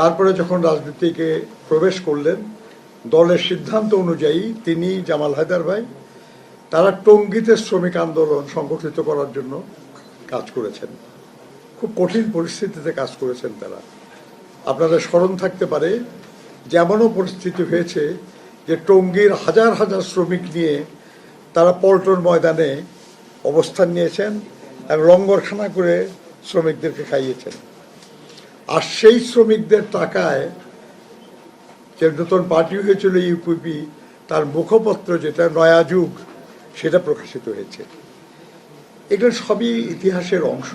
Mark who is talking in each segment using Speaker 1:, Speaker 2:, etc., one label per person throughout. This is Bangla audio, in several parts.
Speaker 1: তারপরে যখন রাজনীতিকে প্রবেশ করলেন দলের সিদ্ধান্ত অনুযায়ী তিনি জামাল হায়দার ভাই তারা টঙ্গীতে শ্রমিক আন্দোলন সংগঠিত করার জন্য কাজ করেছেন। খুব কঠিন পরিস্থিতিতে কাজ করেছেন তারা। আপনাদের স্মরণ থাকতে পারে যেমনও পরিস্থিতি হয়েছে যে টঙ্গীর হাজার হাজার শ্রমিক নিয়ে তারা পল্টন ময়দানে অবস্থান নিয়েছেন এবং লঙ্গরখানা করে শ্রমিকদেরকে খাইয়েছেন। আর সেই শ্রমিকদের টাকায় যে নতুন পার্টি হয়েছিল ইউপিপি তার মুখপত্র যেটা নয়া যুগ সেটা প্রকাশিত হয়েছে। এগুলো সবই ইতিহাসের অংশ।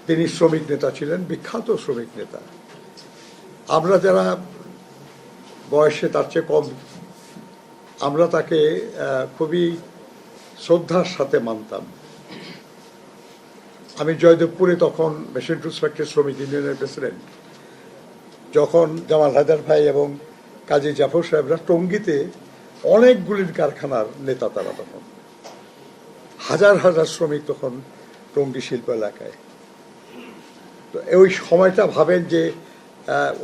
Speaker 1: তিনি শ্রমিক নেতা ছিলেন, বিখ্যাত শ্রমিক নেতা। আমরা যারা বয়সে তার চেয়ে কম আমরা তাকে খুবই শ্রদ্ধার সাথে মানতাম। আমি জয়দেবপুরে তখন মেশিন টুলস ফ্যাক্টরি শ্রমিক ইউনিয়নের প্রেসিডেন্ট। যখন জামাল হায়দার ভাই এবং কাজী জাফর সাহেবরা টঙ্গীতে অনেকগুলির কারখানার নেতা, তারা তখন হাজার হাজার শ্রমিক তখন টঙ্গী শিল্প এলাকায়। তো ওই সময়টা ভাবেন যে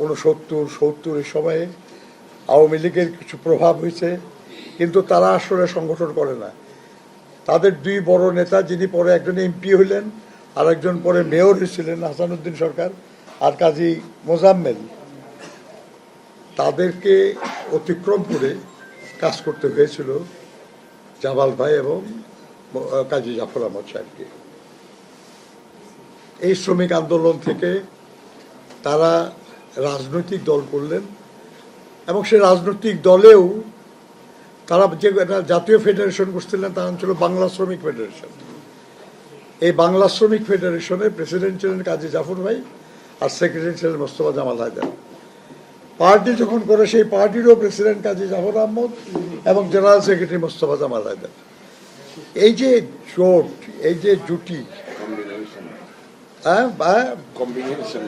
Speaker 1: 69-70 এই সময়ে আওয়ামী লীগের কিছু প্রভাব হয়েছে, কিন্তু তারা আসলে সংগঠন করে না। তাদের দুই বড় নেতা, যিনি পরে একজন এমপি হইলেন আর একজন পরে মেয়র হয়েছিলেন, হাসানুদ্দিন সরকার আর কাজী মোজাম্মেল, তাদেরকে অতিক্রম করে কাজ করতে হয়েছিল জামাল ভাই এবং কাজী জাফর আহমদ সাহেবকে। এই শ্রমিক আন্দোলন থেকে তারা রাজনৈতিক দল করলেন এবং সেই রাজনৈতিক দলেও তারা যে জাতীয় ফেডারেশন করছিলেন তার নাম ছিল বাংলা শ্রমিক ফেডারেশন। এই বাংলা শ্রমিক ফেডারেশনের প্রেসিডেন্ট ছিলেন কাজী জাফর ভাই আর সেক্রেটারি ছিলেন মোস্তফা জামাল হায়দার। পার্টি যখন করে সেই পার্টিরও প্রেসিডেন্ট কাজী জাফর আহমদ এবং জেনারেল সেক্রেটারি মোস্তফা জামাল হায়দার। এই যে জোট, এই যে জুটি,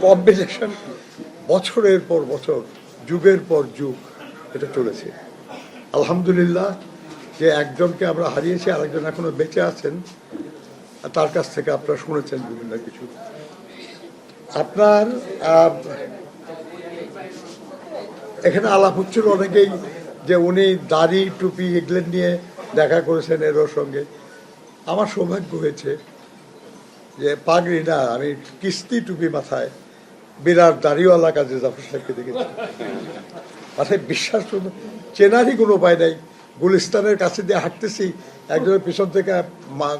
Speaker 1: কম্বিনেশন বছরের পর বছর, যুগের পর যুগ এটা চলেছে। আলহামদুলিল্লাহ যে একজনকে আমরা হারিয়েছি, আরেকজন এখনো বেঁচে আছেন, তার কাছ থেকে আপনারা শুনেছেন বিভিন্ন কিছু। আপনার এখানে আলাপ হচ্ছিল অনেকেই যে উনি দাড়ি টুপি এগুলো নিয়ে দেখা করেছেন এর সঙ্গে। আমার সৌভাগ্য হয়েছে যে পাগড়ি না, আমি কিস্তি টুপি মাথায় বিরাট দাড়িওয়ালা কাজী জাফর সাহেবকে দেখেছি। মাথায় বিশ্বাস করুন, চেনারই কোনো উপায় নাই। গুলিস্তানের কাছে দিয়ে হাঁটতেছি, একজনের পিছন থেকে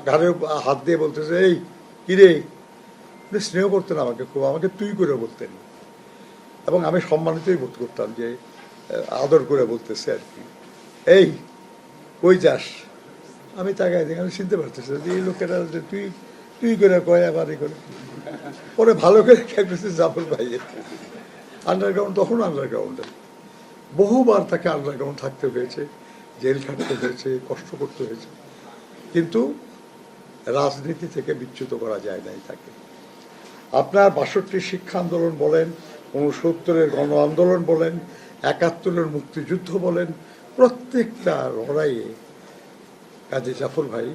Speaker 1: ঘাড়ে হাত দিয়ে বলতেছে, এই কিরে। স্নেহ করতেন আমাকে খুব, আমাকে তুই করে বলতেন এবং আমি সম্মানিতই বোধ করতাম যে আদর করে বলতেছে আর কি। এই কই যাস? আমি তাকাই দেখি, আমি চিনতে পারতেছি যে এই লোকেরা যে তুই তুই করে কয় আবার এই করে। পরে ভালো করে খেয়াল করছি জাফর ভাই আন্ডারগ্রাউন্ড, তখন আন্ডারগ্রাউন্ডে বহুবার তাকে আন্ডারগ্রাউন্ড থাকতে হয়েছে, জেল খাটতে হয়েছে, কষ্ট করতে হয়েছে, কিন্তু রাজনীতি থেকে বিচ্যুত করা যায় নাই তাকে। আপনার ৬২ শিক্ষা আন্দোলন বলেন, ৬৯-এর গণ আন্দোলন বলেন, ৭১-এর মুক্তিযুদ্ধ বলেন, প্রত্যেকটা লড়াইয়ে কাজী জাফর ভাই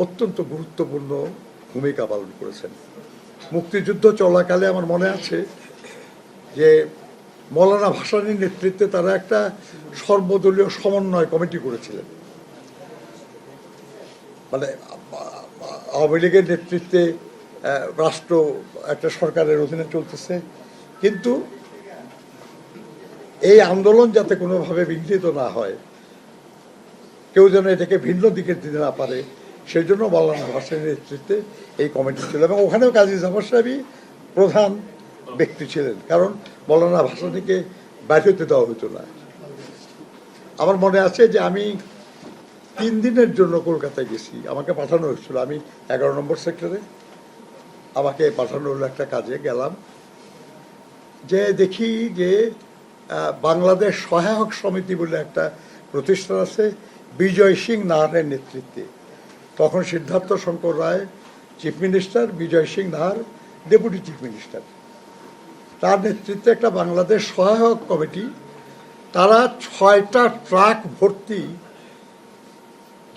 Speaker 1: অত্যন্ত গুরুত্বপূর্ণ ভূমিকা পালন করেছেন। মুক্তিযুদ্ধ চলাকালে আমার মনে আছে যে মৌলানা ভাসানীর নেতৃত্বে তারা একটা সর্বদলীয় সমন্বয় কমিটি করেছিলেন। মানে আওয়ামী লীগের নেতৃত্বে রাষ্ট্র একটা সরকারের অধীনে চলতেছে, কিন্তু এই আন্দোলন যাতে কোনোভাবে বিঘ্নিত না হয়, কেউ যেন এটাকে ভিন্ন দিকে দিতে না পারে, সেই জন্য মৌলানা ভাসানীর নেতৃত্বে এই কমিটি ছিল এবং ওখানেও কাজী জাফর সাহেবই প্রধান ব্যক্তি ছিলেন, কারণ মৌলানা ভাসানীকে বাইরে হতে দেওয়া হতো না। আমার মনে আছে যে আমি 3 দিনের জন্য কলকাতায় গেছি, আমাকে পাঠানো হয়েছিল, আমি 11 নম্বর সেক্টরে, আমাকে পাঠানো হলো একটা কাজে। গেলাম, যে দেখি যে বাংলাদেশ সহায়ক সমিতি বলে একটা প্রতিষ্ঠান আছে বিজয় সিং নাহারের নেতৃত্বে। তখন Siddhartha Shankar Ray chief minister, Bijoy Singh Nahar deputy chief minister. তার নেতৃত্বে একটা বাংলাদেশ সহায়ক কমিটি, তারা 6টা ট্রাক ভর্তি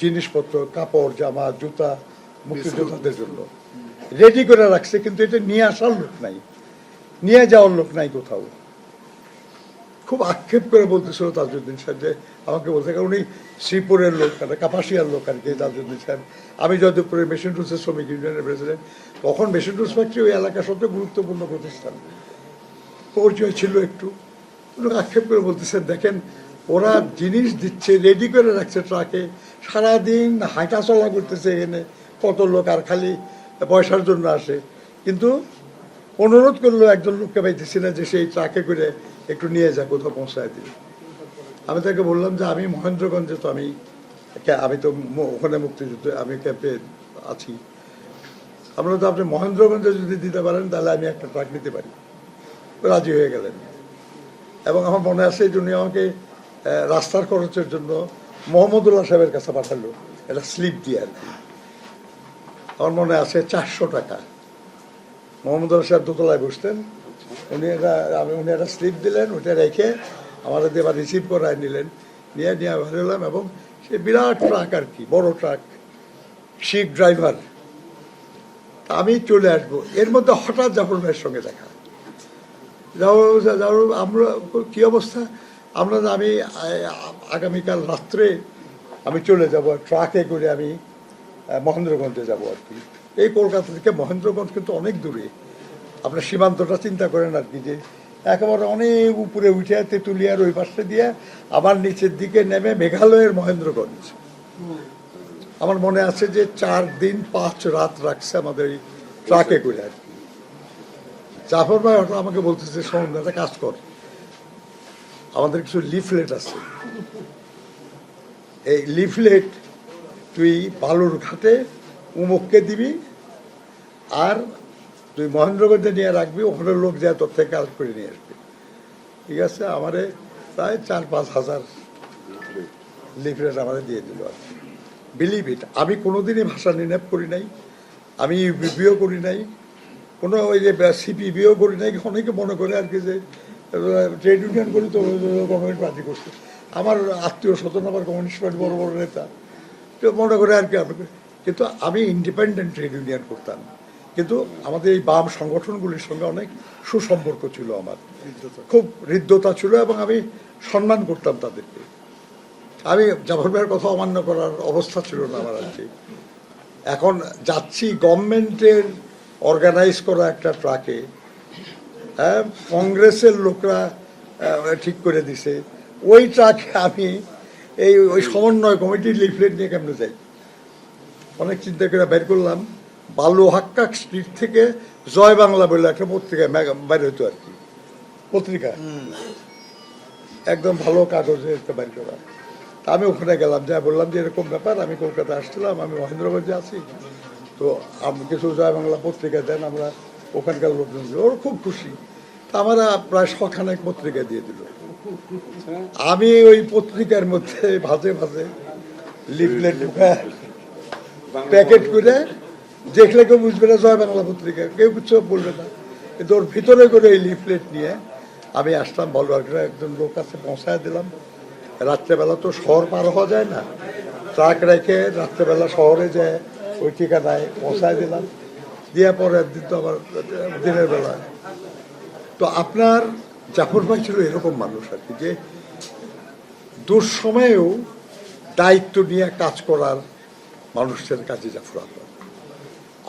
Speaker 1: জিনিসপত্র, কাপড়, জামা, জুতা মুক্তিযোদ্ধাদের জন্য রেডি করে রাখছে, কিন্তু এটা নিয়ে আসার লোক নাই, নিয়ে যাওয়ার লোক নাই কোথাও। খুব আক্ষেপ করে বলতেছিল তাজউদ্দিন সাহেব, যে আমাকে বলতে, কারণ উনি শ্রীপুরের লোক, কাপাসিয়ার লোক আর কি তাজউদ্দিন সাহেব। আমি যদুপুরের মেশিন টুলসের শ্রমিক ইউনিয়নের প্রেসিডেন্ট, তখন মেশিন টুলস ফ্যাক্টরি ওই এলাকার সবচেয়ে গুরুত্বপূর্ণ প্রতিষ্ঠান, পরিচয় ছিল একটু। আক্ষেপ করে বলতেছেন, দেখেন ওরা জিনিস দিচ্ছে, রেডি করে রাখছে ট্রাকে, সারাদিন হাঁটা চলা করতেছে, এখানে কত লোক আর খালি পয়সার জন্য আসে, কিন্তু অনুরোধ করলেও একজন লোককে পাইতেছি না যে সেই ট্রাকে করে একটু নিয়ে যা, কোথাও পৌঁছায় দিই। আমি তাকে বললাম যে আমি মহেন্দ্রগঞ্জে, তো আমি তো ওখানে মুক্তিযুদ্ধ, আমি ক্যাম্পে আছি, আমরা তো আপনি মহেন্দ্রগঞ্জে যদি দিতে পারেন তাহলে আমি একটা ট্রাক নিতে পারি। রাজি হয়ে গেলেন, এবং আমার মনে আছে এই জন্য আমাকে রাস্তার খরচের জন্য মোহাম্মদুল্লাহ সাহেবের কাছে পাঠালো, একটা স্লিপ দিয়ে আর কি। আমার মনে আছে 400 টাকা। মোহাম্মদুল্লাহ সাহেব দোতলায় বসতেন, উনি একটা স্লিপ দিলেন, ওটা রেখে আমার এবার রিসিভ করায় নিলেন, নিয়ে বেরোলাম। এবং সে বিরাট ট্রাক আর কি, বড় ট্রাক, শিপ ড্রাইভার। আমি চলে আসবো, এর মধ্যে হঠাৎ জাফর ভাইয়ের সঙ্গে দেখা। আমরা কি অবস্থা, আমি আগামীকাল রাত্রে আমি চলে যাব ট্রাকে করে, আমি মহেন্দ্রগঞ্জে যাব আর কি। এই কলকাতা থেকে মহেন্দ্রগঞ্জ কিন্তু অনেক দূরে, আপনার সীমান্তটা চিন্তা করেন আর কি, যে একেবারে অনেক উপরে উঠে তেঁতুলিয়ার ওই পাশে দিয়ে আবার নিচের দিকে নেমে মেঘালয়ের মহেন্দ্রগঞ্জ। আমার মনে আছে যে 4 দিন 5 রাত রাখছে আমাদের এই ট্রাকে করে আর কি। জাফর ভাই হঠাৎ আমাকে বলতেছে, শোন একটা কাজ কর, আমাদের কিছু লিফলেট আছে, এই লিফলেট তুই বালুর ঘাটে উমুককে দিবি, আর তুই মহেন্দ্রগঞ্জে নিয়ে রাখবি, ওখানে লোক যায় তোর থেকে কালেক্ট করে নিয়ে আসবি। ঠিক আছে, আমারে প্রায় 4-5 হাজার লিফলেট আমাদের দিয়ে দিল আর কি। বিলিভ ইট, আমি কোনোদিনই ভাষা নির্ণয় করি নাই, আমি ইউবিও করি নাই, কোনো ওই যে সিপিবিও করি নাই। অনেকে মনে করে আর কি যে ট্রেড ইউনিয়ন করি তো গভর্নমেন্ট পার্টি করছে, আমার আত্মীয় স্বজন আবার কমিউনিস্ট পার্টি বড় বড় নেতা, তো মনে করে আর কি। কিন্তু আমি ইন্ডিপেন্ডেন্ট ট্রেড ইউনিয়ন করতাম, কিন্তু আমাদের এই বাম সংগঠনগুলির সঙ্গে অনেক সুসম্পর্ক ছিল, আমার খুব হৃদ্যতা ছিল, এবং আমি সম্মান করতাম তাদেরকে। আমি জাফর ভাইয়ের কথা অমান্য করার অবস্থা ছিল না আমার আর কি। এখন যাচ্ছি গভর্নমেন্টের অর্গানাইজ করা একটা ট্রাকে, হ্যাঁ, কংগ্রেসের লোকরা ঠিক করে দিছে, ওই ট্রাকে আমি ওই সমন্বয় কমিটির লিফলেট নিয়ে কেমনে যাই। অনেক চিন্তা করে বের করলাম, বালুহাক্কা স্ট্রিট থেকে জয় বাংলা বলে একটা পত্রিকা বাইর হইতো আর কি, পত্রিকা একদম ভালো কাগজে বাইর করা। আমি ওখানে গেলাম, যা বললাম যে এরকম ব্যাপার, আমি কলকাতা আসছিলাম, আমি মহেন্দ্রগঞ্জে আছি, তো আমি কিছু জয় বাংলা পত্রিকা দেন, আমরা ওখানকার লোকজন, ওর খুব খুশি। তা আমরা প্রায় 100খানেক পত্রিকা দিয়ে দিল। আমি ওই পত্রিকার মধ্যে ভাজে ভাজে লিফলেট ঢুকা প্যাকেট করে, দেখলে কেউ বুঝবে না জয় বাংলা পত্রিকা, কেউ কিছু বলবে না, কিন্তু ওর ভিতরে করে এই লিফলেট নিয়ে আমি আসলাম। বলবাগড়া একজন লোক কাছে পৌঁছায় দিলাম। রাত্রেবেলা তো শহর পার হওয়া যায় না, ট্রাক রেখে রাত্রেবেলা শহরে যায় ওই ঠিকানায় পৌঁছায় দিলাম, দিয়ে পরের দিন তো আবার দিনের বেলা। তো আপনার জাফর ভাই ছিল এরকম মানুষ আর কি, যে দুঃসময়েও দায়িত্ব নিয়ে কাজ করার মানুষের কাছে জাফর আহমদ।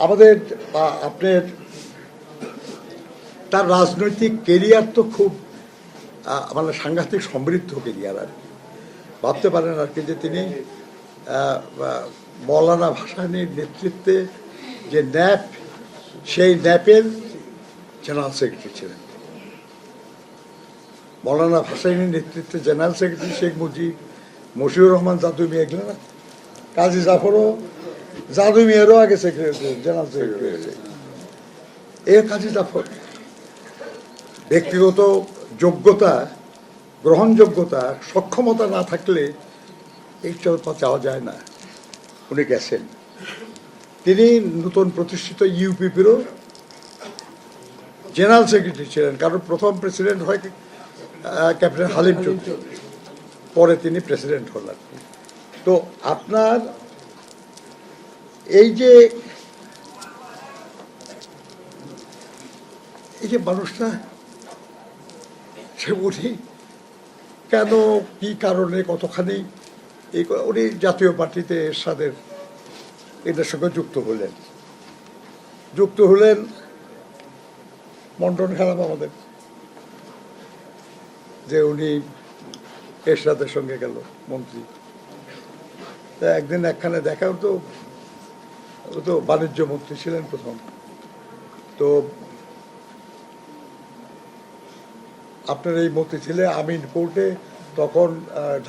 Speaker 1: আমাদের আপনার তার রাজনৈতিক কেরিয়ার তো খুব মানে সাংঘাতিক সমৃদ্ধ কেরিয়ার আর কি। ভাবতে পারেন আর কি যে তিনি মৌলানা ভাসানীর নেতৃত্বে যে ন্যাপ, সেই ন্যাপের জেনারেল সেক্রেটারি ছিলেন। মৌলানা ভাসানীর নেতৃত্বে জেনারেল সেক্রেটারি শেখ মশিউর রহমান জাদু মিয়া গেলেন না, কাজী জাফরও জাদু মিয়ারও আগে সেক্রেটারি, জেনারেল সেক্রেটারি। এ কাজী জাফর ব্যক্তিগত যোগ্যতা, গ্রহণযোগ্যতা, সক্ষমতা না থাকলে এইটা চাওয়া যায় না। উনি গেছেন, তিনি নতুন প্রতিষ্ঠিত ইউপিপিরও জেনারেল সেক্রেটারি ছিলেন, কারণ প্রথম প্রেসিডেন্ট হয় ক্যাপ্টেন হালিম চৌধুরী, পরে তিনি প্রেসিডেন্ট হলেন। তো আপনার এই যে এই যে মানুষটা সে উনি কেন কি কারণে কতখানি এই উনি জাতীয় পার্টিতে এরশাদের এদের সঙ্গে যুক্ত হলেন মন্ডন খারাপ আমাদের যে উনি এরশাদের সঙ্গে গেল মন্ত্রী। তা একদিন একখানে দেখা ও তো বাণিজ্য মন্ত্রী ছিলেন প্রথম। তো আপনার এই মন্ত্রী ছিলেন আমিন কোর্টে, তখন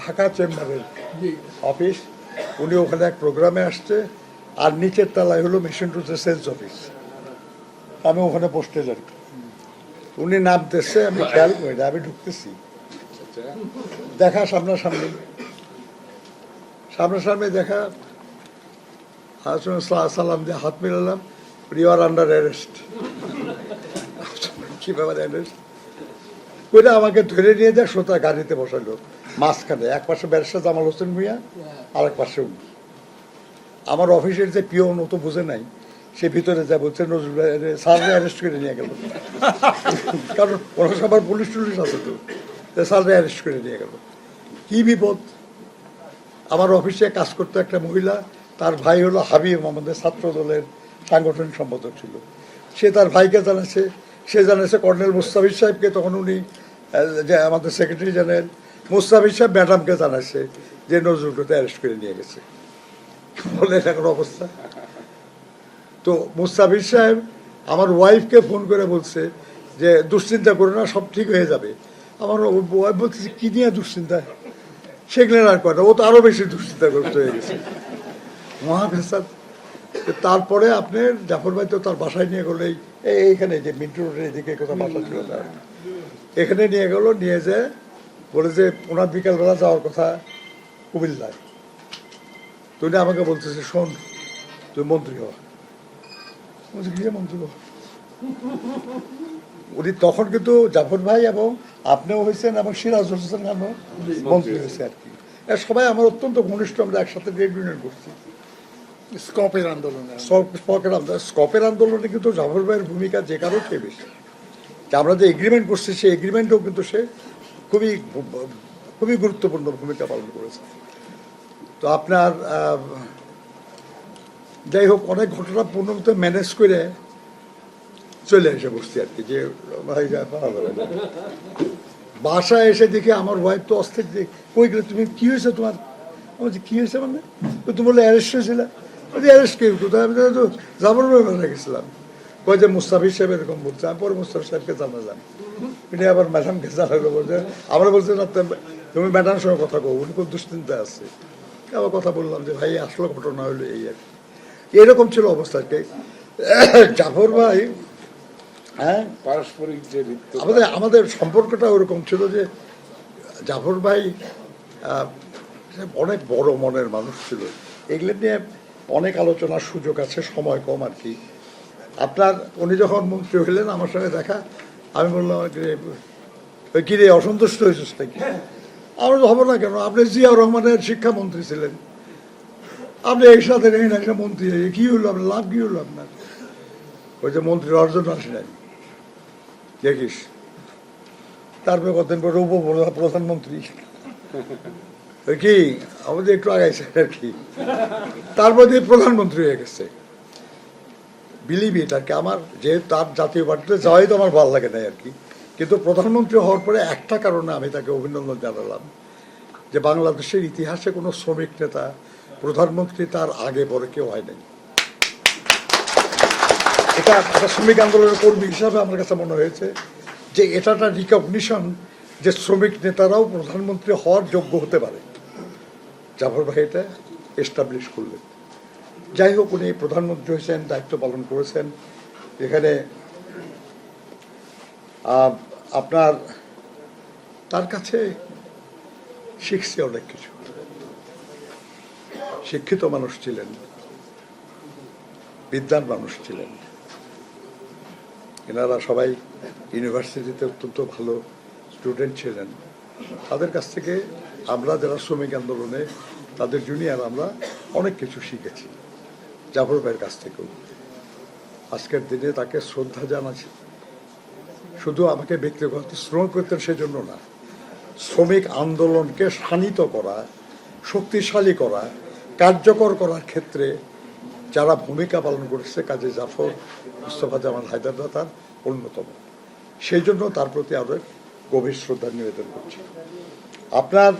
Speaker 1: ঢাকা চেম্বারের অফিস। উনি ওখানে এক প্রোগ্রামে আসছে, আর নিচের তলায় হলো mission to the sales office. আমি ওখানে পোস্টেজ আর কি। উনি নামতেছে, আমি খেয়াল করি না, আমি ঢুকতেছি, দেখা সামনাসামনি দেখা, সালাম দিয়ে হাত মিলালাম, ইউ আর আন্ডার অ্যারেস্ট। কি ব্যাপার অ্যারেস্ট করে আমাকে ধরে নিয়ে যায়, সোতা গাড়িতে বসালো মাঝখানে, এক পাশে ব্যারিস্টার জামাল হোসেন ভূঁইয়া, আর এক পাশে উনি। আমার অফিসের যে পিওন, ও তো বুঝে নাই, সে ভিতরে যা বলছে নজরুল স্যারকে অ্যারেস্ট করে নিয়ে গেল, কারণ ওরা সবার পুলিশ টুলিশ আছে তো, স্যারকে অ্যারেস্ট করে নিয়ে গেল। কি বিপদ! আমার অফিসে কাজ করতো একটা মহিলা, তার ভাই হলো হাবিব, আমাদের ছাত্র দলের সাংগঠনিক সম্পাদক ছিল। সে তার ভাইকে জানাচ্ছে, সে জানাচ্ছে কর্নেল মুস্তাফিজ সাহেবকে, তখন উনি যে আমাদের সেক্রেটারি জেনারেল, মুস্তাফিজ সাহেব ম্যাডামকে জানাচ্ছে যে নজরুলকে অ্যারেস্ট করে নিয়ে গেছে। বলে এখন অবস্থা। তো মুস্তাফিজ সাহেব আমার ওয়াইফকে ফোন করে বলছে যে দুশ্চিন্তা করে না, সব ঠিক হয়ে যাবে। আমার ওয়াইফ বলছে কি নিয়ে দুশ্চিন্তা, সেগুলো আর করে, ও তো আরো বেশি দুশ্চিন্তা করতে হয়ে গেছে, মহাফেসাদ। তারপরে আপনার জাফর ভাই তো তার বাসায় নিয়ে গেলো, এইখানে যে মিন্টু রোডের এদিকে কোথাও বাসা ছিল তার, এখানে নিয়ে গেলো, নিয়ে যেয়ে বলে যে ওনার বিকালবেলা যাওয়ার কথা কুমিল্লায়। তুমি আমাকে বলতেছে, শোন তুই মন্ত্রী হওয়া, গিয়ে মন্ত্রী হওয়া। উনি তখন কিন্তু জাফর ভাই এবং আপনিও হয়েছেন এবং সিরাজ হোসেন খানও মন্ত্রী হয়েছে আর কি। সবাই আমার অত্যন্ত ঘনিষ্ঠ, আমরা একসাথে ট্রেড ইউনিয়ন করছি। স্কপের আন্দোলনে কিন্তু জাফর ভাইয়ের ভূমিকা যে কারো চেয়ে বেশি। আমরা যে এগ্রিমেন্ট করছি, সেই এগ্রিমেন্টেও কিন্তু সে খুবই গুরুত্বপূর্ণ ভূমিকা পালন করেছে। তো আপনার যাই হোক, অনেক ঘটনা পূর্ণমতো ম্যানেজ করে চলে এসে বসছি আর কি, যে ভাই বাসায় এসে দেখি আমার ওয়াইফ তো অস্থির, যে কই গেলে তুমি, কি হয়েছে তোমার? বলছি কি হয়েছে মানে? তুমি বললে অ্যারেস্ট হয়েছিল। বলছি অ্যারেস্ট কেউ কোথায়? আমি তো জাফর ভাই বেলা গেছিলাম। কয় যে মুস্তাফিজ সাহেব এরকম বলছে। আমি পরে মুস্তাফিজ সাহেবকে জানালাম, উনি আবার ম্যাডামকে জানালো, বলছে আমরা বলছি না তুমি ম্যাডামের সঙ্গে কথা কো, উনি খুব দুশ্চিন্তা আছে। আবার কথা বললাম যে ভাই আসলে ঘটনা হলো এই আর কি। এরকম ছিল অবস্থা আর কি। জাফর ভাই, হ্যাঁ,
Speaker 2: পারস্পরিক যে
Speaker 1: আমাদের সম্পর্কটা ওরকম ছিল যে জাফর ভাই অনেক বড় মনের মানুষ ছিল। এগুলো নিয়ে অনেক আলোচনার সুযোগ আছে, সময় কম আর কি। আপনার উনি যখন মন্ত্রী হইলেন, আমার সঙ্গে দেখা, আমি বললাম কি রে, অসন্তুষ্ট হয়েছিস নাকি? আমরা তো হবো না কেন, আপনি জিয়াউর রহমানের শিক্ষামন্ত্রী ছিলেন, আপনি এই সাথে একটা মন্ত্রী, কি হলো আপনার, লাভ কি হলো আপনার? ওই যে মন্ত্রী অর্জন আসে নাই দেখিস। তারপরে কতদিন পরে প্রধানমন্ত্রী ওই কি আমাদের একটু আগাইছে আর কি, তারপর দিয়ে প্রধানমন্ত্রী হয়ে গেছে। বিলিভ ইট আর কি। আমার যে তার জাতীয় পার্টিতে যাওয়াই তো আমার ভালো লাগে না আর কি, কিন্তু প্রধানমন্ত্রী হওয়ার পরে একটা কারণে আমি তাকে অভিনন্দন জানালাম, যে বাংলাদেশের ইতিহাসে কোনো শ্রমিক নেতা প্রধানমন্ত্রী তার আগে পরে কেউ হয় নাই। এটা একটা শ্রমিক আন্দোলনের কর্মী হিসাবে আমার কাছে মনে হয়েছে যে এটা একটা রিকগনিশন যে শ্রমিক নেতারাও প্রধানমন্ত্রী হওয়ার যোগ্য হতে পারে। জাফর ভাই এটা এস্টাবলিশ করলেন। যাই হোক, উনি প্রধানমন্ত্রী হয়েছেন, দায়িত্ব পালন করেছেন। এখানে আপনার তার কাছে শিখছে অনেক কিছু। শিক্ষিত মানুষ ছিলেন, বিদ্বান মানুষ ছিলেন। এনারা সবাই ইউনিভার্সিটিতে অত্যন্ত ভালো স্টুডেন্ট ছিলেন। তাদের কাছ থেকে আমরা যারা শ্রমিক আন্দোলনে তাদের জুনিয়র, আমরা অনেক কিছু শিখেছি জাফর ভাইয়ের কাছ থেকেও। আজকের দিনে তাকে শ্রদ্ধা জানাচ্ছি শুধু আমাকে ব্যক্তিগত শ্রম করতেন সেজন্য না, শ্রমিক আন্দোলনকে শানিত করা, শক্তিশালী করা, কার্যকর করার ক্ষেত্রে যারা ভূমিকা পালন করেছে কাজী জাফর মুস্তফা জামাল হায়দার তার অন্যতম। সেই জন্য তার প্রতি আরো গভীর শ্রদ্ধা নিবেদন করছি। আপনার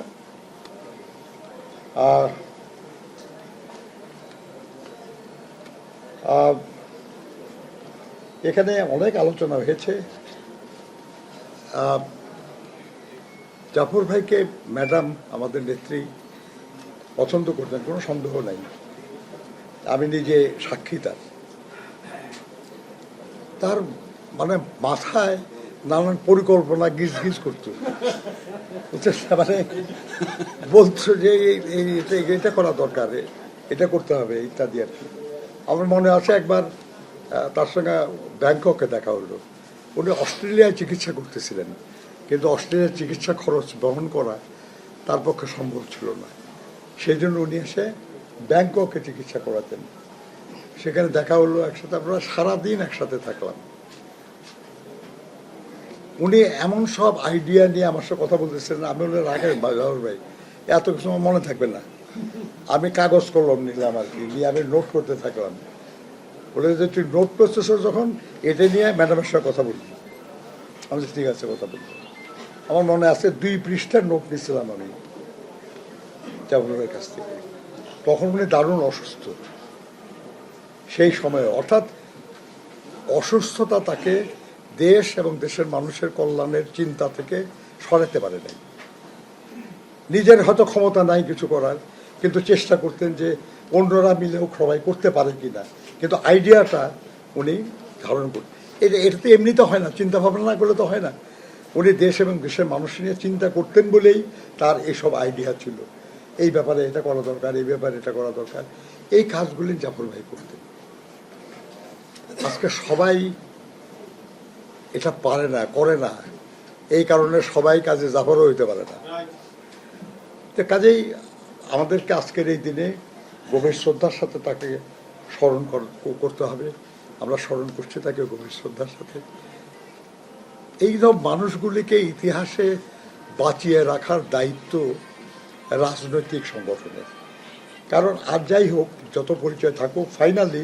Speaker 1: এখানে অনেক আলোচনা হয়েছে। জাফর ভাইকে ম্যাডাম আমাদের নেত্রী পছন্দ করতেন, কোনো সন্দেহ নাই, আমি নিজে সাক্ষী। তার মানে মাথায় নানান পরিকল্পনা গিজ গিজ করতো, মানে বলতো যে এটা করা দরকার, এটা করতে হবে ইত্যাদি আর কি। আমার মনে আছে একবার তার সঙ্গে ব্যাংককে দেখা হলো। উনি অস্ট্রেলিয়ায় চিকিৎসা করতেছিলেন, কিন্তু অস্ট্রেলিয়ার চিকিৎসা খরচ বহন করা তার পক্ষে সম্ভব ছিল না। সেই জন্য উনি এসে ব্যাংককে চিকিৎসা করাতেন। সেখানে দেখা হলো, একসাথে আমরা সারাদিন একসাথে থাকলাম। উনি এমন সব আইডিয়া নিয়ে আমার সাথে কথা বলতেছিলেন, আমি বলে রাখেন ভাই, এত কিছু আমার মনে থাকবে না। আমি কাগজ কলম নিলাম আর কি, নিয়ে আমি নোট করতে থাকলাম। বলে যে তুই নোট করতেছ যখন, এটা নিয়ে ম্যাডামের সঙ্গে কথা বলবি। আমি ঠিক আছে, কথা বলবো। আমার মনে আছে 2 পৃষ্ঠার নোট নিয়েছিলাম আমি জাফরের কাছ থেকে। তখন উনি দারুণ অসুস্থ সেই সময়ে, অর্থাৎ অসুস্থতা তাকে দেশ এবং দেশের মানুষের কল্যাণের চিন্তা থেকে সরাতে পারে নাই। নিজের হয়তো ক্ষমতা নাই কিছু করার, কিন্তু চেষ্টা করতেন যে অন্যরা মিলেও সবাই করতে পারে কিনা, কিন্তু আইডিয়াটা উনি ধারণ করতেন। এটা তো এমনিতে হয় না, চিন্তা ভাবনা না করলে তো হয় না। উনি দেশ এবং দেশের মানুষ নিয়ে চিন্তা করতেন বলেই তার এইসব আইডিয়া ছিল। এই ব্যাপারে এটা করা দরকার, এই ব্যাপারে এটা করা দরকার, এই কাজগুলি জাফর ভাই করতেন। আজকে সবাই এটা পারে না, করে না, এই কারণে সবাই কাজে জাফরও হইতে পারে না। তো কাজেই আমাদেরকে আজকের এই দিনে গভীর শ্রদ্ধার সাথে তাকে স্মরণ করতে হবে। আমরা স্মরণ করছি তাকে গভীর শ্রদ্ধার সাথে। এইসব মানুষগুলিকে ইতিহাসে বাঁচিয়ে রাখার দায়িত্ব রাজনৈতিক সংগঠনের। কারণ আর যাই হোক, যত পরিচয় থাকুক, ফাইনালি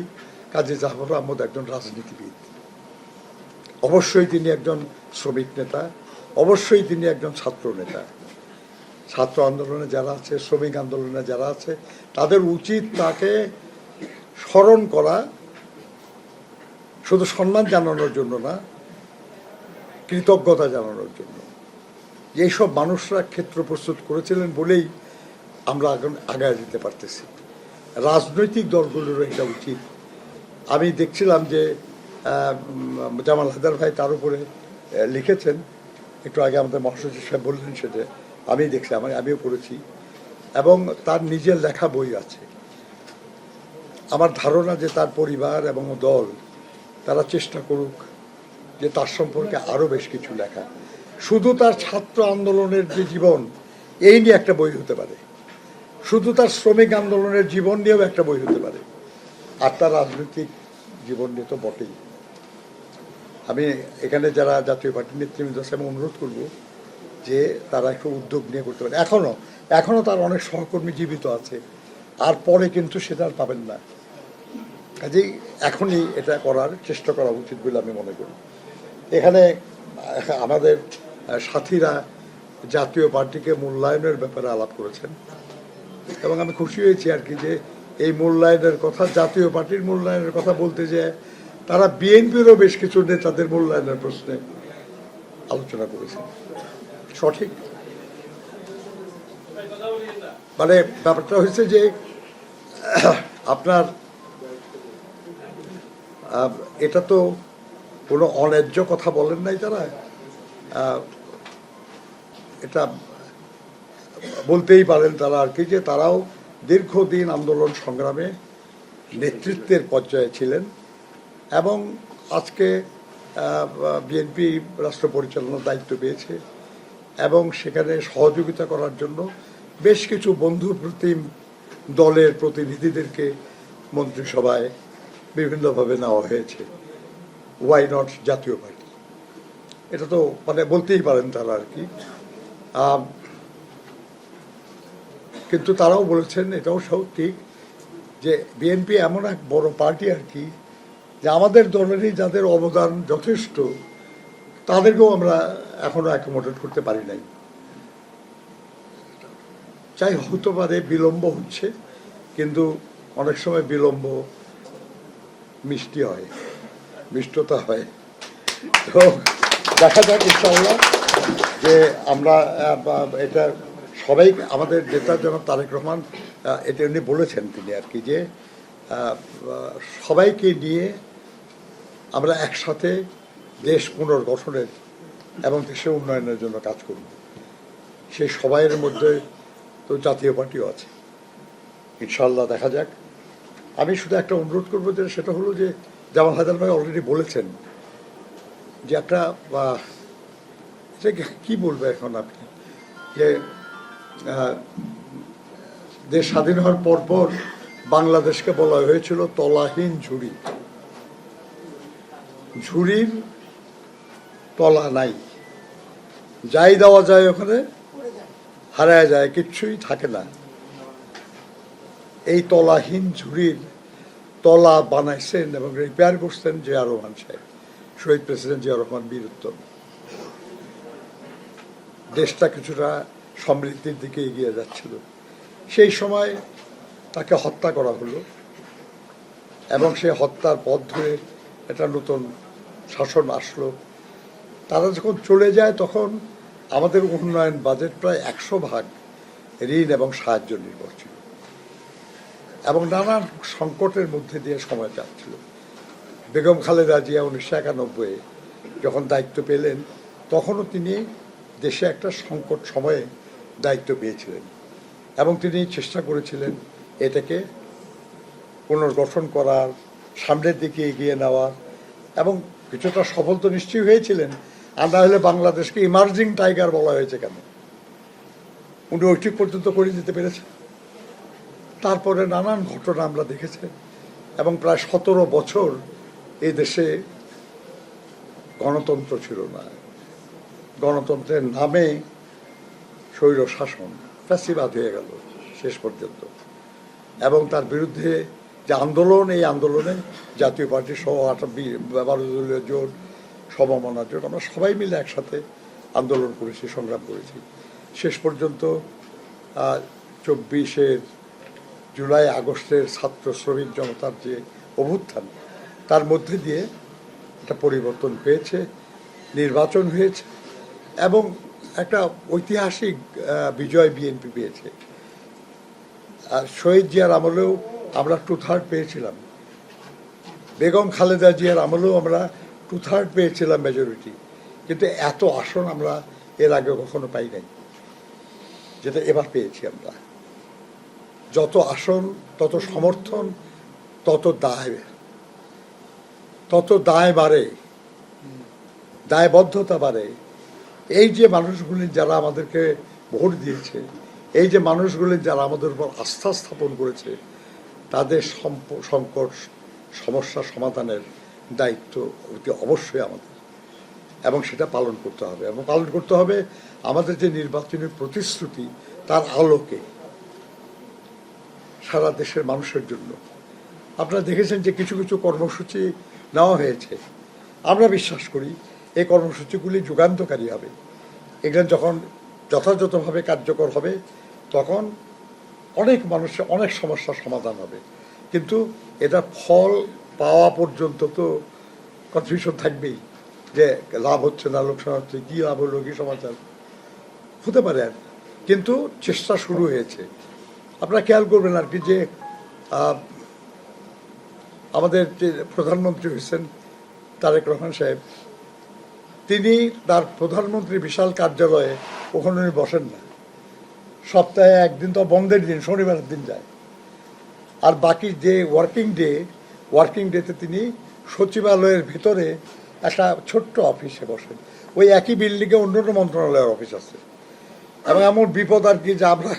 Speaker 1: কাজী জাফর আহমদ একজন রাজনীতিবিদ। অবশ্যই তিনি একজন শ্রমিক নেতা, অবশ্যই তিনি একজন ছাত্র নেতা। ছাত্র আন্দোলনে যারা আছে, শ্রমিক আন্দোলনে যারা আছে, তাদের উচিত তাকে স্মরণ করা, শুধু সম্মান জানানোর জন্য না, কৃতজ্ঞতা জানানোর জন্য। এইসব মানুষরা ক্ষেত্র প্রস্তুত করেছিলেন বলেই আমরা আগায় যেতে পারতেছি। রাজনৈতিক দলগুলোরও এটা উচিত। আমি দেখছিলাম যে জামাল হায়দার ভাই তার উপরে লিখেছেন, একটু আগে আমাদের মহাসচিব সাহেব বললেন সেটা আমি দেখছি, আমিও পড়েছি, এবং তার নিজের লেখা বই আছে। আমার ধারণা যে তার পরিবার এবং দল তারা চেষ্টা করুক যে তার সম্পর্কে আরও বেশ কিছু লেখা। শুধু তার ছাত্র আন্দোলনের যে জীবন, এই নিয়ে একটা বই হতে পারে, শুধু তার শ্রমিক আন্দোলনের জীবন নিয়েও একটা বই হতে পারে, আর তার রাজনৈতিক জীবন নিয়ে তো বটেই। আমি এখানে যারা জাতীয় পার্টির নেতৃবৃন্দ আছে, আমি অনুরোধ করব যে তারা একটু উদ্যোগ নিয়ে করতে পারে। এখনো তার অনেক সহকর্মী জীবিত আছে, আর পরে কিন্তু সেটা আর পাবেন না। কাজেই এখনই এটা করার চেষ্টা করা উচিত বলে আমি মনে করি। এখানে আমাদের সাথীরা জাতীয় পার্টিকে মূল্যায়নের ব্যাপারে আলাপ করেছেন, এবং আমি খুশি হয়েছি আর কি যে এই মূল্যায়নের কথা, জাতীয় পার্টির মূল্যায়নের কথা বলতে যে তারা বিএনপিরও বেশ কিছু নেতাদের মূল্যায়নের প্রশ্নে আলোচনা করেছেন। সঠিক, মানে ব্যাপারটা হয়েছে যে আপনার এটা তো কোনো অন্যায্য কথা বলেন নাই তারা, এটা বলতেই পারেন তারা আর কি, যে তারাও দীর্ঘদিন আন্দোলন সংগ্রামে নেতৃত্বের পর্যায়ে ছিলেন, এবং আজকে বিএনপি রাষ্ট্র পরিচালনার দায়িত্ব পেয়েছে, এবং সেখানে সহযোগিতা করার জন্য বেশ কিছু বন্ধুপ্রতিম দলের প্রতিনিধিদেরকে মন্ত্রিসভায় বিভিন্নভাবে নেওয়া হয়েছে। ওয়াই নট জাতীয় পার্টি? এটা তো মানে বলতেই পারেন তারা আর কি। কিন্তু তারাও বলেছেন, এটাও সব ঠিক, যে বিএনপি এমন এক বড় পার্টি আর কি, যে আমাদের দলেরই যাদের অবদান যথেষ্ট তাদেরকেও আমরা এখনো অ্যাকোমোডেট করতে পারি নাই। চাই হতে পারে বিলম্ব হচ্ছে, কিন্তু অনেক সময় বিলম্ব মিষ্টি হয়, মিষ্টতা হয়। তো দেখা যাক ইনশাআল্লাহ যে আমরা এটা সবাই আমাদের নেতা জনাব তারেক রহমান এটা উনি বলেছেন তিনি আর কি, যে সবাইকে নিয়ে আমরা একসাথে দেশ পুনর্গঠনের এবং দেশের উন্নয়নের জন্য কাজ করব। সেই সবাইয়ের মধ্যে তো জাতীয় পার্টিও আছে। ইনশাআল্লাহ দেখা যাক। আমি শুধু একটা অনুরোধ করবো, যে সেটা হলো যে জামাল হায়দার ভাই অলরেডি বলেছেন যে একটা কি বলবো এখন আপনি, যে দেশ স্বাধীন হওয়ার পর বাংলাদেশকে বলা হয়েছিল তলাহীন ঝুড়ি। ঝুড়ির তলা নাই, যাই দেওয়া যায় ওখানে হারায় যায়, কিচ্ছুই থাকে না। এই তলাহীন ঝুড়ির তলা বানাইছেন এবং রিপেয়ার করছেন জিয়া রহমান সাহেব, শহীদ প্রেসিডেন্ট জিয়া রহমান বীর উত্তম। দেশটা কিছুটা সমৃদ্ধির দিকে এগিয়ে যাচ্ছিল, সেই সময় তাকে হত্যা করা হলো এবং সেই হত্যার পথ ধরে একটা নতুন শাসন আসলো। তারা যখন চলে যায় তখন আমাদের উন্নয়ন বাজেট প্রায় 100% ঋণ এবং সাহায্য নির্ভর ছিল এবং নানান সংকটের মধ্যে দিয়ে সময় যাচ্ছিল। বেগম খালেদা জিয়া 1991 যখন দায়িত্ব পেলেন, তখনও তিনি দেশে একটা সংকট সময়ে দায়িত্ব পেয়েছিলেন এবং তিনি চেষ্টা করেছিলেন এটাকে পুনর্গঠন করার, সামনের দিকে এগিয়ে নেওয়ার, এবং কিছুটা সফল তো নিশ্চয়ই হয়েছিলেন। আর না হলে বাংলাদেশকে ইমার্জিং টাইগার বলা হয়েছে কেন? উনি ওইটি পর্যন্ত করে দিতে পেরেছেন। তারপরে নানান ঘটনা আমরা দেখেছি এবং প্রায় 17 বছর এই দেশে গণতন্ত্র ছিল না। গণতন্ত্রের নামে স্বৈর শাসন, ফ্যাসিবাদ হয়ে গেল শেষ পর্যন্ত। এবং তার বিরুদ্ধে যে আন্দোলন, এই আন্দোলনে জাতীয় পার্টি সহ 12 দলীয় জোট, সমমনা জোট, আমরা সবাই মিলে একসাথে আন্দোলন করেছি, সংগ্রাম করেছি। শেষ পর্যন্ত 24 জুলাই আগস্টের ছাত্র শ্রমিক জনতার যে অভ্যুত্থান, তার মধ্যে দিয়ে একটা পরিবর্তন হয়েছে, নির্বাচন হয়েছে এবং একটা ঐতিহাসিক বিজয় বিএনপি পেয়েছে। আর শহীদ জিয়ার আমলেও আমরা 2/3 পেয়েছিলাম, বেগম খালেদা জিয়ার আমলেও আমরা 2/3 পেয়েছিলাম মেজরিটি, কিন্তু এত আসন আমরা এর আগে কখনো পাই নাই যেটা এবার পেয়েছি আমরা। যত আসন তত সমর্থন, তত দায় বাড়ে, দায়বদ্ধতা বাড়ে। এই যে মানুষগুলি যারা আমাদেরকে ভোট দিয়েছে, এই যে মানুষগুলি যারা আমাদের উপর আস্থা স্থাপন করেছে, তাদের সংকট সমস্যা সমাধানের দায়িত্ব অতি অবশ্যই আমাদের, এবং সেটা পালন করতে হবে। এবং পালন করতে হবে আমাদের যে নির্বাচনী প্রতিশ্রুতি, তার আলোকে সারা দেশের মানুষের জন্য। আপনারা দেখেছেন যে কিছু কিছু কর্মসূচি নেওয়া হয়েছে। আমরা বিশ্বাস করি এই কর্মসূচিগুলি যুগান্তকারী হবে। এগুলো যখন যথাযথভাবে কার্যকর হবে, তখন অনেক মানুষের অনেক সমস্যার সমাধান হবে। কিন্তু এটা ফল পাওয়া পর্যন্ত তো কনফিউশন থাকবেই, যে লাভ হচ্ছে না, লোকসান হচ্ছে, কী লাভ হলো, কী সমাচার হতে পারে। আর কিন্তু চেষ্টা শুরু হয়েছে। আপনারা খেয়াল করবেন আর কি, যে আমাদের যে প্রধানমন্ত্রী হয়েছেন তারেক রহমান সাহেব, তিনি তার প্রধানমন্ত্রীর বিশাল কার্যালয়ে ওখানে বসেন না। সপ্তাহে একদিন তো বন্ধের দিন, শনিবারের দিন যায়। আর বাকি যে ওয়ার্কিং ডেতে তিনি সচিবালয়ের ভিতরে একটা ছোট্ট অফিসে বসেন। ওই একই বিল্ডিংয়ে অন্যান্য মন্ত্রণালয়ের অফিস আছে। এবং এমন বিপদ আর কি, যে আমরা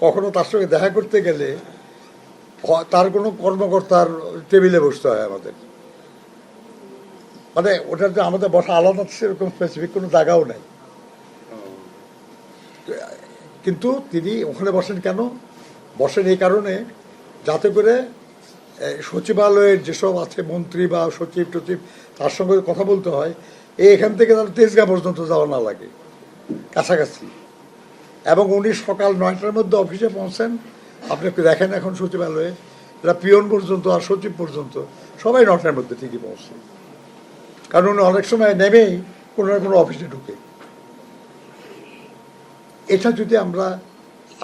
Speaker 1: কখনো তার সঙ্গে দেখা করতে গেলে তার কোনো কর্মকর্তার টেবিলে বসতে হয় আমাদের। মানে ওটার যে আমাদের বসা আলাদা সেরকম স্পেসিফিক কোনো জায়গাও নেই, কিন্তু তিনি ওখানে বসেন কেন? বসেন এই কারণে যাতে করে সচিবালয়ের যেসব আছে মন্ত্রী বা সচিব টচিব তার সঙ্গে কথা বলতে হয় এখান থেকে তার তেজগাঁ পর্যন্ত যাওয়া না লাগে, কাছাকাছি। এবং উনি সকাল 9টার মধ্যে অফিসে পৌঁছেন। আপনি দেখেন এখন সচিবালয়ে এরা পিয়ন পর্যন্ত আর সচিব পর্যন্ত সবাই 9টার মধ্যে ঠিকই পৌঁছে, কারণ উনি অনেক সময় নেমেই কোনো না কোনো অফিসে ঢুকে। এটা যদি আমরা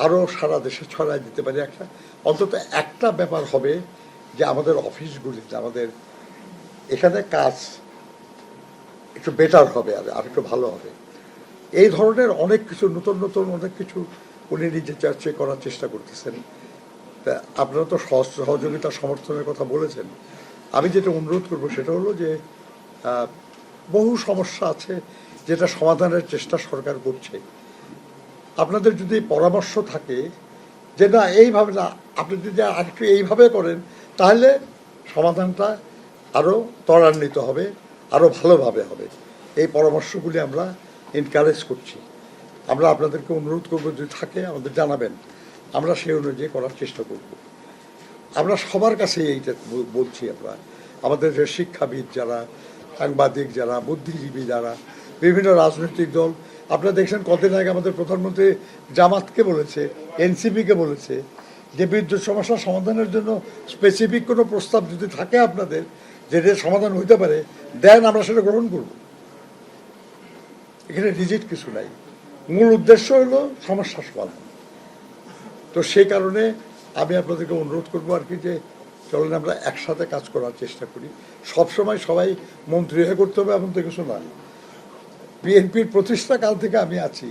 Speaker 1: আরও সারা দেশে ছড়াই দিতে পারি, অন্তত একটা ব্যাপার হবে যে আমাদের অফিসগুলিতে আমাদের এখানে কাজ একটু বেটার হবে, আর একটু ভালো হবে। এই ধরনের অনেক কিছু নতুন নতুন অনেক কিছু উনি নিজে চর্চা করার চেষ্টা করতেছেন। তা আপনারা তো সহযোগিতা সমর্থনের কথা বলেছেন। আমি যেটা অনুরোধ করব সেটা হলো যে বহু সমস্যা আছে যেটা সমাধানের চেষ্টা সরকার করছে। আপনাদের যদি পরামর্শ থাকে যে না এইভাবে না, আপনি যদি আরেকটু এইভাবে করেন তাহলে সমাধানটা আরও ত্বরান্বিত হবে, আরও ভালোভাবে হবে, এই পরামর্শগুলি আমরা এনকারেজ করছি। আমরা আপনাদেরকে অনুরোধ করব যদি থাকে আমাদের জানাবেন, আমরা সেই অনুযায়ী করার চেষ্টা করব। আমরা সবার কাছে এইটা বলছি, আমরা আমাদের যে শিক্ষাবিদ যারা, সাংবাদিক যারা, বুদ্ধিজীবী যারা, বিভিন্ন রাজনৈতিক দল, আপনারা দেখছেন কদিন আগে আমাদের প্রধানমন্ত্রী জামাতকে বলেছে, এনসিপিকে বলেছে যে বিদ্যুৎ সমস্যার সমাধানের জন্য স্পেসিফিক কোনো প্রস্তাব যদি থাকে আপনাদের যেটা সমাধান হইতে পারে দেন, আমরা সেটা গ্রহণ করব। এখানে রিজিট কিছু নাই, মূল উদ্দেশ্য হলো সমস্যা সমাধান। তো সেই কারণে আমি আপনাদেরকে অনুরোধ করবো আর কি যে চলেন আমরা একসাথে কাজ করার চেষ্টা করি। সবসময় সবাই মন্ত্রী হয়ে করতে হবে এমন তো কিছু না। বিএনপির প্রতিষ্ঠা কাল থেকে আমি আছি,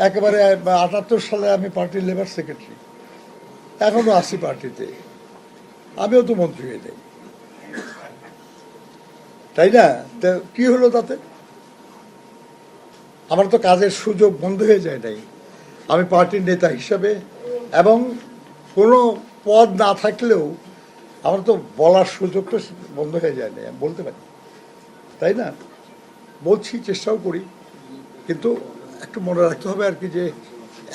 Speaker 1: একেবারে 78 সালে আমি পার্টির লেবার সেক্রেটারি, এখনো আছি পার্টিতে, আমিও তো মন্ত্রী হয়ে যাই, তাই না? তো কি হলো তাতে? আমার তো কাজের সুযোগ বন্ধ হয়ে যায় নাই। আমি পার্টির নেতা হিসাবে এবং কোনো পদ না থাকলেও আমার তো বলার সুযোগ তো বন্ধ হয়ে যায় নাই, আমি বলতে পারি, তাই না? বলছি, চেষ্টাও করি, কিন্তু একটু মনে রাখতে হবে আর কি যে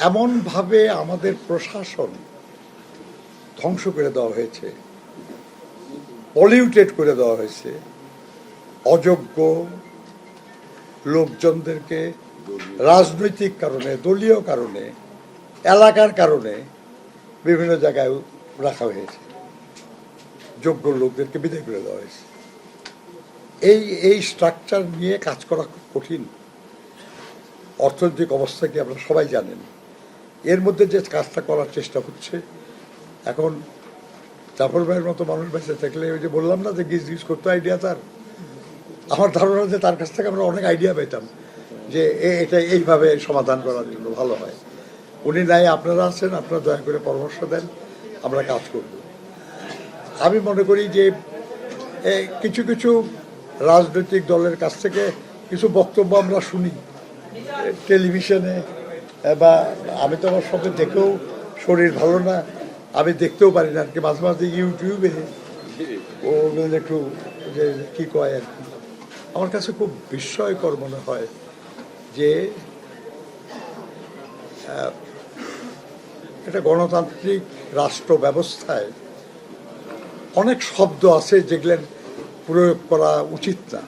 Speaker 1: এমনভাবে আমাদের প্রশাসন ধ্বংস করে দেওয়া হয়েছে, পলিউটেড করে দেওয়া হয়েছে, অযোগ্য লোকজনদেরকে রাজনৈতিক কারণে, দলীয় কারণে, এলাকার কারণে বিভিন্ন জায়গায় রাখা হয়েছে, যোগ্য লোকদেরকে বিদায় করে দেওয়া হয়েছে। এই স্ট্রাকচার নিয়ে কাজ করা খুব কঠিন। অর্থনৈতিক অবস্থা কি আপনারা সবাই জানেন। এর মধ্যে যে কাজটা করার চেষ্টা হচ্ছে, এখন জাফর ভাইয়ের মতো মানুষ বেঁচে থাকলে, ওই যে বললাম না যে গিজ করতে আইডিয়া তার, আমার ধারণা যে তার কাছ থেকে আমরা অনেক আইডিয়া পেতাম যে এটা এইভাবে সমাধান করার জন্য ভালো হয়। উনি নাই, আপনারা আছেন, আপনারা দয়া করে পরামর্শ দেন, আমরা কাজ করব। আমি মনে করি যে কিছু কিছু রাজনৈতিক দলের কাছ থেকে কিছু বক্তব্য আমরা শুনি টেলিভিশনে, বা আমি তো আমার সঙ্গে দেখেও শরীর ভালো না, আমি দেখতেও পারি না আর কি, মাঝে মাঝে ইউটিউবে ওগুলো একটু যে কী কয় আর কি, আমার কাছে খুব বিস্ময়কর মনে হয় যে এটা গণতান্ত্রিক রাষ্ট্র ব্যবস্থায় অনেক শব্দ আছে যেগুলো প্রয়োগ করা উচিত না,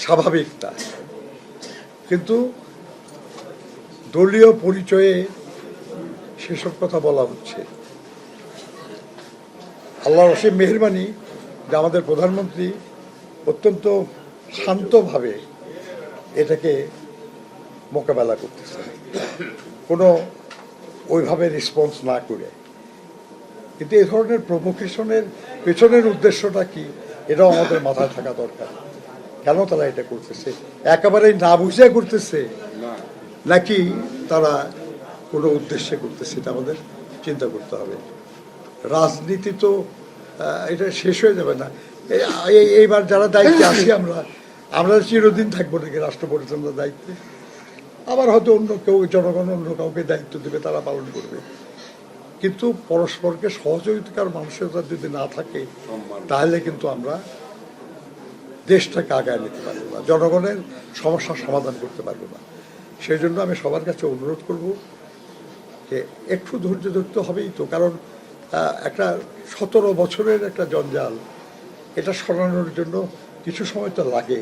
Speaker 1: স্বাভাবিক না, কিন্তু দলীয় পরিচয়ে সেসব কথা বলা হচ্ছে। আল্লাহর অসীম মেহেরবানি যে আমাদের প্রধানমন্ত্রী অত্যন্ত শান্তভাবে এটাকে মোকাবেলা করতেছে, কোনো ওইভাবে রেসপন্স না করে। কিন্তু এই ধরনের প্রভোকেশনের পেছনের উদ্দেশ্যটা কি, এটাও আমাদের মাথায় থাকা দরকার। কেন তারা এটা করতেছে? একেবারেই না বুঝে করতেছে নাকি তারা কোনো উদ্দেশ্যে করতেছে, এটা আমাদের চিন্তা করতে হবে। রাজনীতি তো এটা শেষ হয়ে যাবে না। এইবার যারা দায়িত্বে আছি আমরা চিরদিন থাকবো নাকি রাষ্ট্র পরিচালনার দায়িত্বে? আবার হয়তো অন্য কেউ, জনগণ অন্য কাউকে দায়িত্ব দেবে, তারা পালন করবে। কিন্তু পরস্পরকে সহযোগিতার মানসিকতা যদি না থাকে তাহলে কিন্তু আমরা দেশটাকে আগায় নিতে পারবো না, জনগণের সমস্যার সমাধান করতে পারবো না। সেই জন্য আমি সবার কাছে অনুরোধ করব যে একটু ধৈর্য ধরতে হবেই তো, কারণ একটা 17 বছরের একটা জঞ্জাল, এটা সরানোর জন্য কিছু সময় তো লাগে।